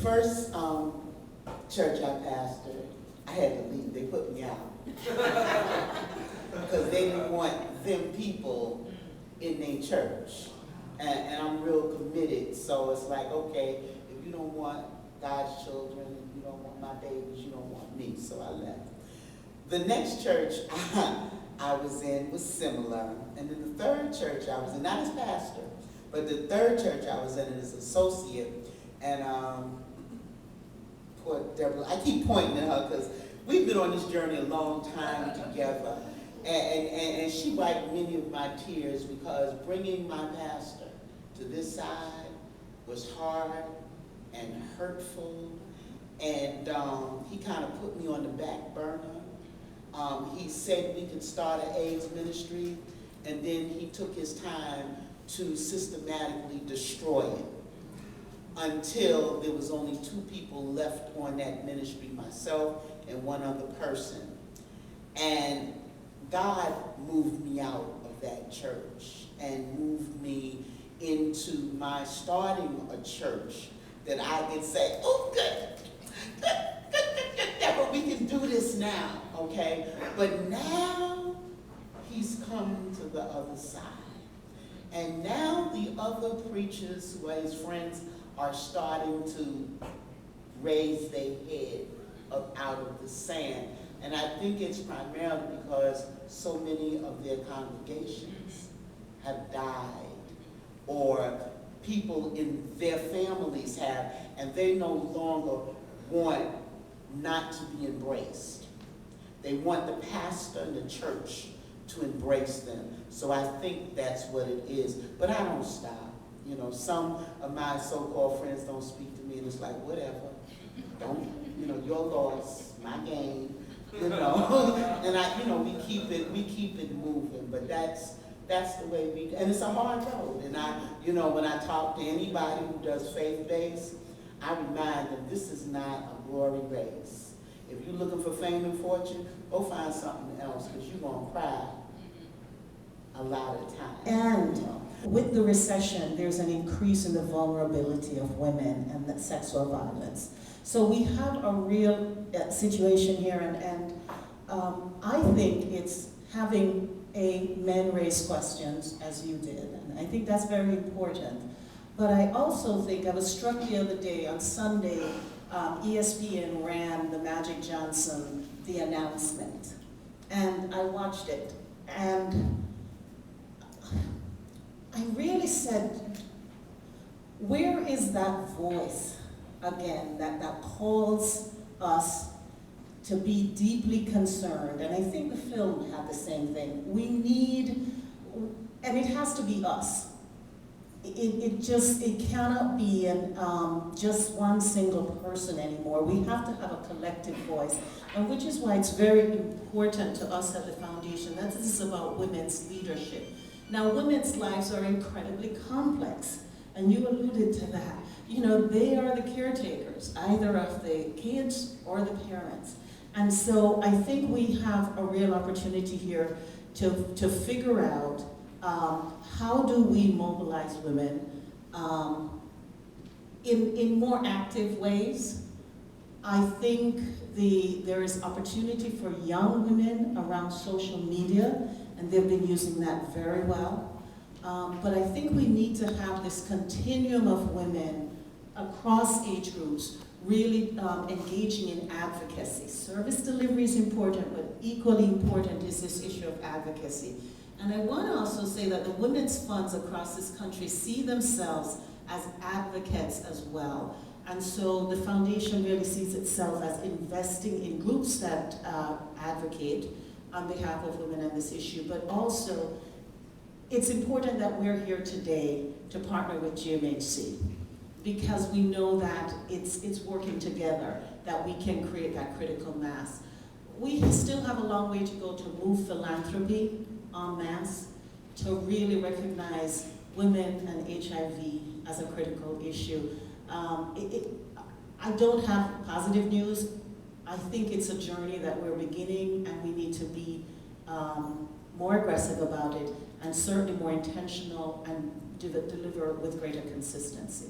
first church I pastored, I had to leave. They put me out. Because they didn't want them people in their church. And I'm real committed. So it's like, okay, if you don't want God's children, if you don't want my babies, you don't want me. So I left. The next church I was in was similar. And then the third church I was in, not as pastor, but the third church I was in as associate. And poor Deborah, I keep pointing at her because we've been on this journey a long time together. And she wiped many of my tears because bringing my pastor to this side was hard and hurtful. And he kind of put me on the back burner. He said we could start an AIDS ministry, and then he took his time to systematically destroy it until there was only 2 people left on that ministry, myself and one other person. And God moved me out of that church and moved me into my starting a church that I could say, oh, good, but we can do this now, okay? But now he's come to the other side. And now the other preachers who are his friends are starting to raise their head up out of the sand. And I think it's primarily because so many of their congregations have died, or people in their families have, and they no longer want not to be embraced. They want the pastor and the church to embrace them. So I think that's what it is. But I don't stop. You know, some of my so-called friends don't speak to me, and it's like, whatever. Don't, you know, your loss, my gain. You know, and we keep it moving, but that's the way we, and it's a hard road. And when I talk to anybody who does faith-based, I remind them this is not a glory race. If you're looking for fame and fortune, go find something else, because you're gonna cry a lot of times. And with the recession, there's an increase in the vulnerability of women and the sexual violence. So we have a real situation here, and I think it's having men raise questions, as you did, and I think that's very important. But I also think, I was struck the other day, on Sunday, ESPN ran the Magic Johnson, the announcement, and I watched it, and I really said, where is that voice again that calls us to be deeply concerned? And I think the film had the same thing. We need, and it has to be us. It cannot be just one single person anymore. We have to have a collective voice, and which is why it's very important to us at the foundation that this is about women's leadership. Now, women's lives are incredibly complex, and you alluded to that. You know, they are the caretakers, either of the kids or the parents. And so I think we have a real opportunity here to figure out how do we mobilize women in more active ways. I think there is opportunity for young women around social media, and they've been using that very well. But I think we need to have this continuum of women across age groups really engaging in advocacy. Service delivery is important, but equally important is this issue of advocacy. And I want to also say that the women's funds across this country see themselves as advocates as well. And so the foundation really sees itself as investing in groups that advocate on behalf of women on this issue, but also it's important that we're here today to partner with GMHC, because we know that it's working together, that we can create that critical mass. We still have a long way to go to move philanthropy en masse, to really recognize women and HIV as a critical issue. I don't have positive news. I think it's a journey that we're beginning, and we need to be more aggressive about it, and certainly more intentional, and deliver with greater consistency.